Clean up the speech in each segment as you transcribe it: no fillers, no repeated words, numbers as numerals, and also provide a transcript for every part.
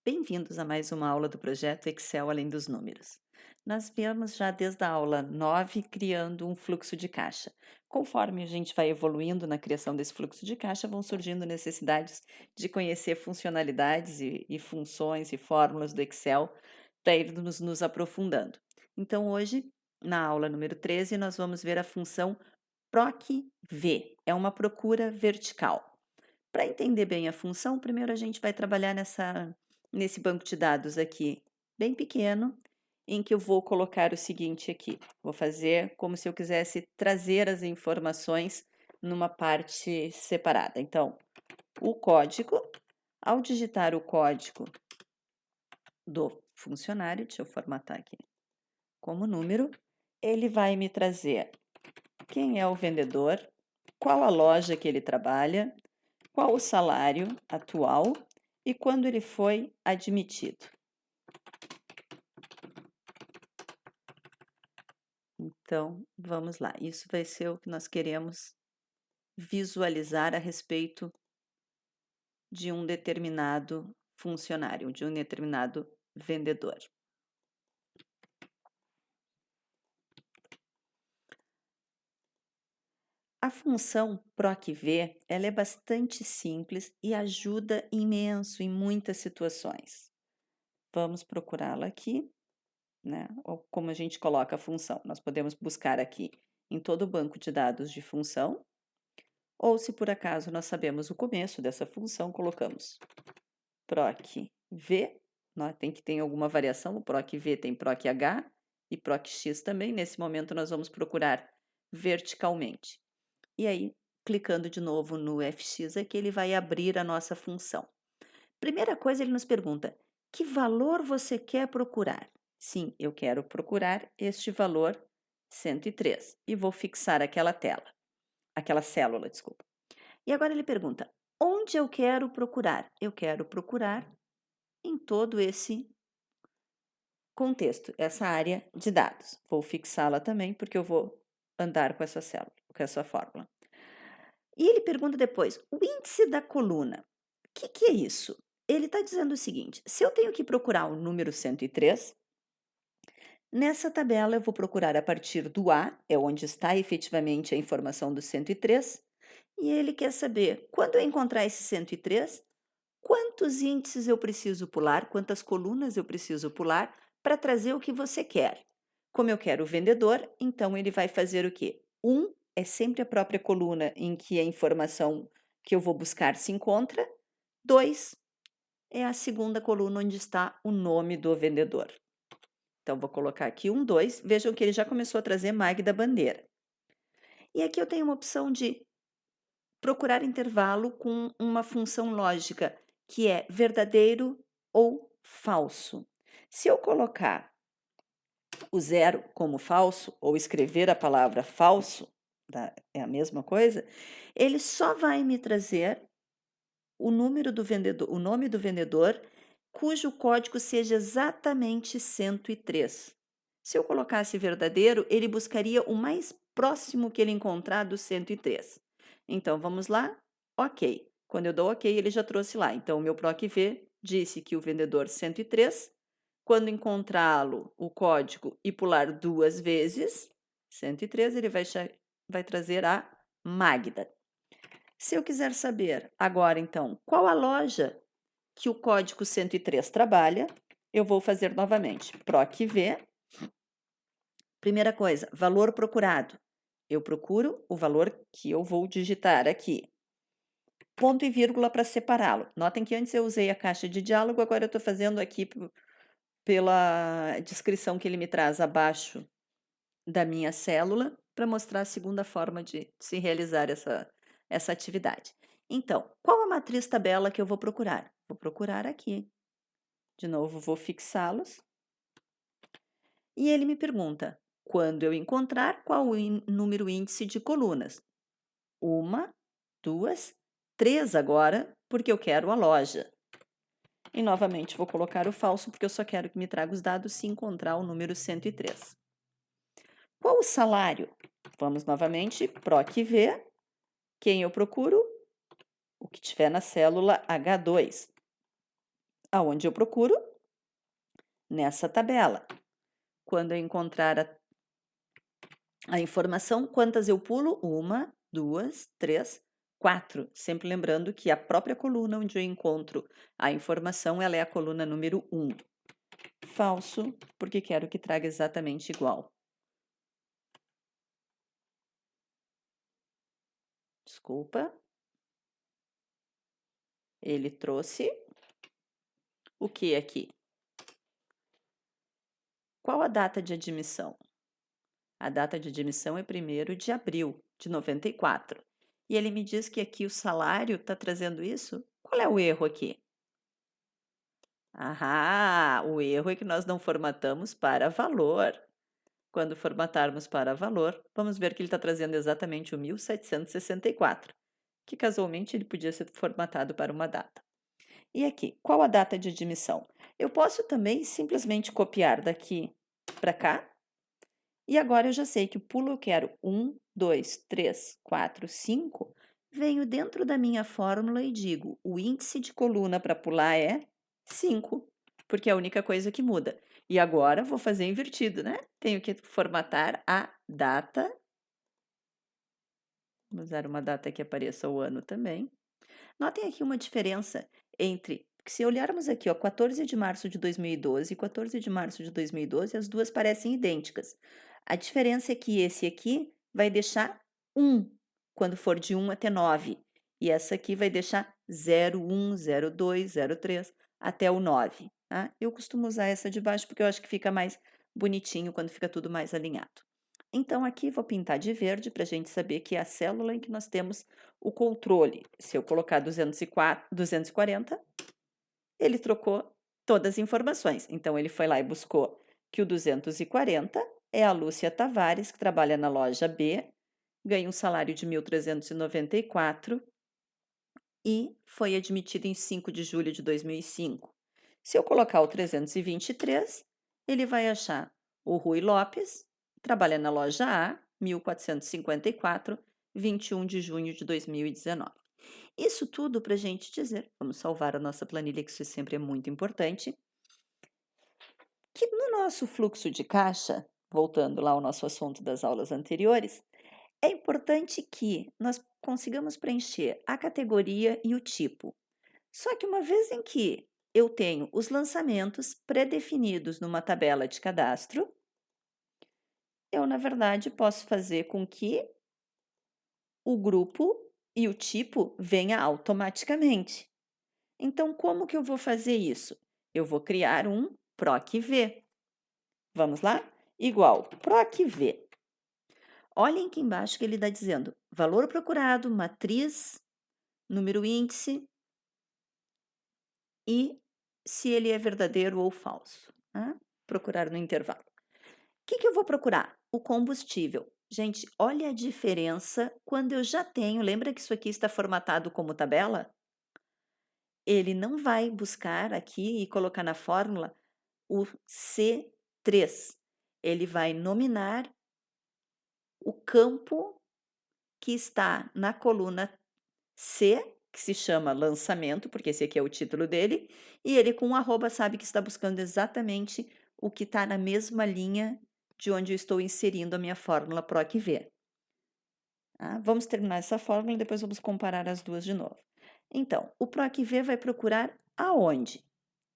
Bem-vindos a mais uma aula do projeto Excel Além dos Números. Nós viemos já desde a aula 9 criando um fluxo de caixa. Conforme a gente vai evoluindo na criação desse fluxo de caixa, vão surgindo necessidades de conhecer funcionalidades e funções e fórmulas do Excel para irmos nos aprofundando. Então, hoje, na aula número 13, nós vamos ver a função PROC-V. É uma procura vertical. Para entender bem a função, primeiro a gente vai trabalhar nesse banco de dados aqui, bem pequeno, em que eu vou colocar o seguinte aqui. Vou fazer como se eu quisesse trazer as informações numa parte separada. Então, o código, ao digitar o código do funcionário, deixa eu formatar aqui, como número, ele vai me trazer quem é o vendedor, qual a loja que ele trabalha, qual o salário atual e quando ele foi admitido. Então, vamos lá. Isso vai ser o que nós queremos visualizar a respeito de um determinado funcionário, de um determinado vendedor. A função PROC-V, ela é bastante simples e ajuda imenso em muitas situações. Vamos procurá-la aqui, né? Ou como a gente coloca a função. Nós podemos buscar aqui em todo o banco de dados de função, ou se por acaso nós sabemos o começo dessa função, colocamos PROC-V, tem que ter alguma variação, o PROC-V tem PROC-H e PROC-X também. Nesse momento nós vamos procurar verticalmente. E aí, clicando de novo no FX aqui, ele vai abrir a nossa função. Primeira coisa, ele nos pergunta, que valor você quer procurar? Sim, eu quero procurar este valor 103 e vou fixar aquela célula, desculpa. E agora ele pergunta, onde eu quero procurar? Eu quero procurar em todo esse contexto, essa área de dados. Vou fixá-la também porque eu vou andar com essa célula, com essa fórmula. E ele pergunta depois, o índice da coluna, o que é isso? Ele está dizendo o seguinte, se eu tenho que procurar o número 103, nessa tabela eu vou procurar a partir do A, é onde está efetivamente a informação do 103, e ele quer saber, quando eu encontrar esse 103, quantos índices eu preciso pular, quantas colunas eu preciso pular para trazer o que você quer. Como eu quero o vendedor, então ele vai fazer o quê? 1 é sempre a própria coluna em que a informação que eu vou buscar se encontra. 2 é a segunda coluna onde está o nome do vendedor. Então, vou colocar aqui 1, 2. Vejam que ele já começou a trazer Magda Bandeira. E aqui eu tenho uma opção de procurar intervalo com uma função lógica, que é verdadeiro ou falso. Se eu colocar o 0 como falso, ou escrever a palavra falso, é a mesma coisa, ele só vai me trazer o número do vendedor, o nome do vendedor, cujo código seja exatamente 103. Se eu colocasse verdadeiro, ele buscaria o mais próximo que ele encontrar do 103. Então, vamos lá? Ok. Quando eu dou ok, ele já trouxe lá. Então, o meu PROC-V disse que o vendedor 103, quando encontrá-lo, o código, e pular 2 vezes, 103, ele vai trazer a Magda. Se eu quiser saber agora, então, qual a loja que o código 103 trabalha, eu vou fazer novamente PROC-V. Primeira coisa, valor procurado. Eu procuro o valor que eu vou digitar aqui. Ponto e vírgula para separá-lo. Notem que antes eu usei a caixa de diálogo, agora eu estou fazendo aqui pela descrição que ele me traz abaixo da minha célula, para mostrar a segunda forma de se realizar essa atividade. Então, qual a matriz tabela que eu vou procurar? Vou procurar aqui. De novo, vou fixá-los. E ele me pergunta, quando eu encontrar, qual o número índice de colunas? 1, 2, 3 agora, porque eu quero a loja. E novamente vou colocar o falso, porque eu só quero que me traga os dados se encontrar o número 103. Qual o salário? Vamos novamente, PROC-V. Quem eu procuro? O que tiver na célula H2. Aonde eu procuro? Nessa tabela. Quando eu encontrar a informação, quantas eu pulo? 1, 2, 3, 4. Sempre lembrando que a própria coluna onde eu encontro a informação, ela é a coluna número 1. Falso, porque quero que traga exatamente igual. Desculpa. Ele trouxe o que aqui? Qual a data de admissão? A data de admissão é 1º de abril de 94. E ele me diz que aqui o salário está trazendo isso? Qual é o erro aqui? O erro é que nós não formatamos para valor. Quando formatarmos para valor, vamos ver que ele está trazendo exatamente o 1764, que casualmente ele podia ser formatado para uma data. E aqui, qual a data de admissão? Eu posso também simplesmente copiar daqui para cá. E agora eu já sei que o pulo eu quero 1, 2, 3, 4, 5. Venho dentro da minha fórmula e digo, o índice de coluna para pular é 5, porque é a única coisa que muda. E agora vou fazer invertido, né? Tenho que formatar a data. Vou usar uma data que apareça o ano também. Notem aqui uma diferença entre, se olharmos aqui, ó, 14 de março de 2012 e 14 de março de 2012, as duas parecem idênticas. A diferença é que esse aqui vai deixar 1, quando for de 1 até 9. E essa aqui vai deixar 0, 1, 0, 2, 0, 3, até o 9. Tá? Eu costumo usar essa de baixo porque eu acho que fica mais bonitinho quando fica tudo mais alinhado. Então, aqui vou pintar de verde para a gente saber que é a célula em que nós temos o controle. Se eu colocar 240, ele trocou todas as informações. Então, ele foi lá e buscou que o 240 é a Lúcia Tavares, que trabalha na loja B, ganha um salário de 1.394 e foi admitida em 5 de julho de 2005. Se eu colocar o 323, ele vai achar o Rui Lopes, trabalha na loja A, 1454, 21 de junho de 2019. Isso tudo para a gente dizer, vamos salvar a nossa planilha, que isso sempre é muito importante, que no nosso fluxo de caixa, voltando lá ao nosso assunto das aulas anteriores, é importante que nós consigamos preencher a categoria e o tipo. Só que uma vez em que eu tenho os lançamentos pré-definidos numa tabela de cadastro, eu, na verdade, posso fazer com que o grupo e o tipo venha automaticamente. Então, como que eu vou fazer isso? Eu vou criar um PROC-V. Vamos lá? Igual PROC-V. Olhem aqui embaixo que ele está dizendo valor procurado, matriz, número índice e se ele é verdadeiro ou falso. Tá? Procurar no intervalo. O que eu vou procurar? O combustível. Gente, olha a diferença quando eu já tenho. Lembra que isso aqui está formatado como tabela? Ele não vai buscar aqui e colocar na fórmula o C3. Ele vai nominar o campo que está na coluna C, que se chama lançamento, porque esse aqui é o título dele, e ele com um arroba sabe que está buscando exatamente o que está na mesma linha de onde eu estou inserindo a minha fórmula PROC-V. Tá? Vamos terminar essa fórmula e depois vamos comparar as duas de novo. Então, o PROC-V vai procurar aonde?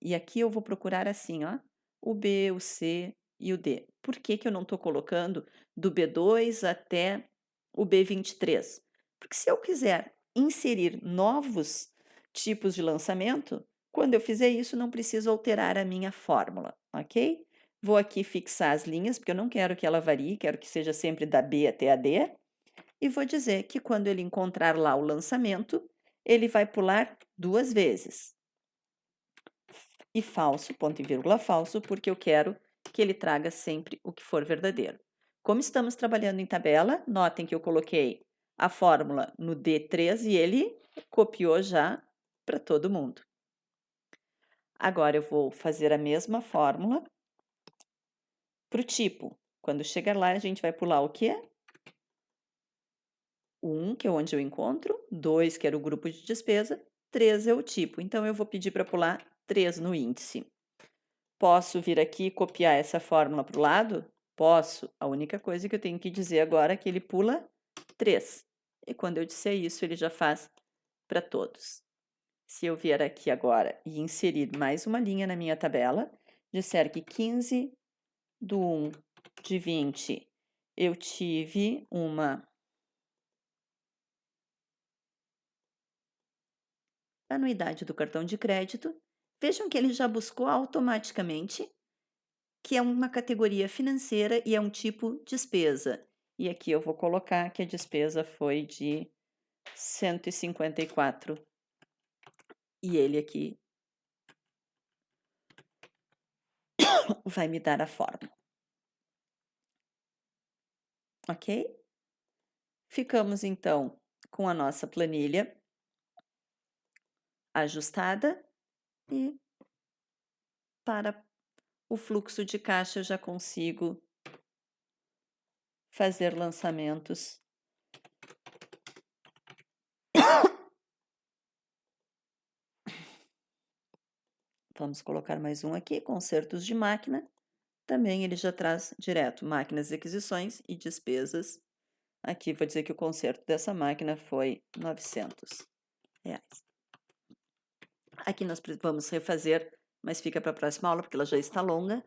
E aqui eu vou procurar assim, ó, o B, o C e o D. Por que eu não estou colocando do B2 até o B23? Porque se eu quiser inserir novos tipos de lançamento, quando eu fizer isso, não preciso alterar a minha fórmula, ok? Vou aqui fixar as linhas, porque eu não quero que ela varie, quero que seja sempre da B até a D. E vou dizer que quando ele encontrar lá o lançamento, ele vai pular 2 vezes. E falso, ponto e vírgula falso, porque eu quero que ele traga sempre o que for verdadeiro. Como estamos trabalhando em tabela, notem que eu coloquei a fórmula no D3 e ele copiou já para todo mundo. Agora eu vou fazer a mesma fórmula para o tipo. Quando chegar lá, a gente vai pular o quê? 1, que é onde eu encontro, 2, que era o grupo de despesa, 3 é o tipo. Então, eu vou pedir para pular 3 no índice. Posso vir aqui e copiar essa fórmula para o lado? Posso. A única coisa que eu tenho que dizer agora é que ele pula 3. E quando eu disser isso, ele já faz para todos. Se eu vier aqui agora e inserir mais uma linha na minha tabela, disser que 15 do 1 de 20, eu tive uma anuidade do cartão de crédito, vejam que ele já buscou automaticamente que é uma categoria financeira e é um tipo despesa. E aqui eu vou colocar que a despesa foi de 154. E ele aqui vai me dar a fórmula. Ok? Ficamos então com a nossa planilha ajustada e para o fluxo de caixa eu já consigo fazer lançamentos Vamos colocar mais um aqui, consertos de máquina. Também ele já traz direto máquinas e aquisições e despesas. Aqui vou dizer que o conserto dessa máquina foi R$900. Aqui nós vamos refazer, mas fica para a próxima aula porque ela já está longa,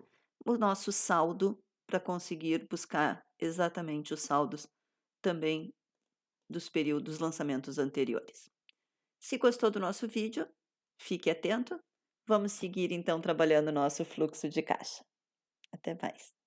o nosso saldo para conseguir buscar exatamente os saldos também dos períodos lançamentos anteriores. Se gostou do nosso vídeo, fique atento. Vamos seguir então trabalhando o nosso fluxo de caixa. Até mais.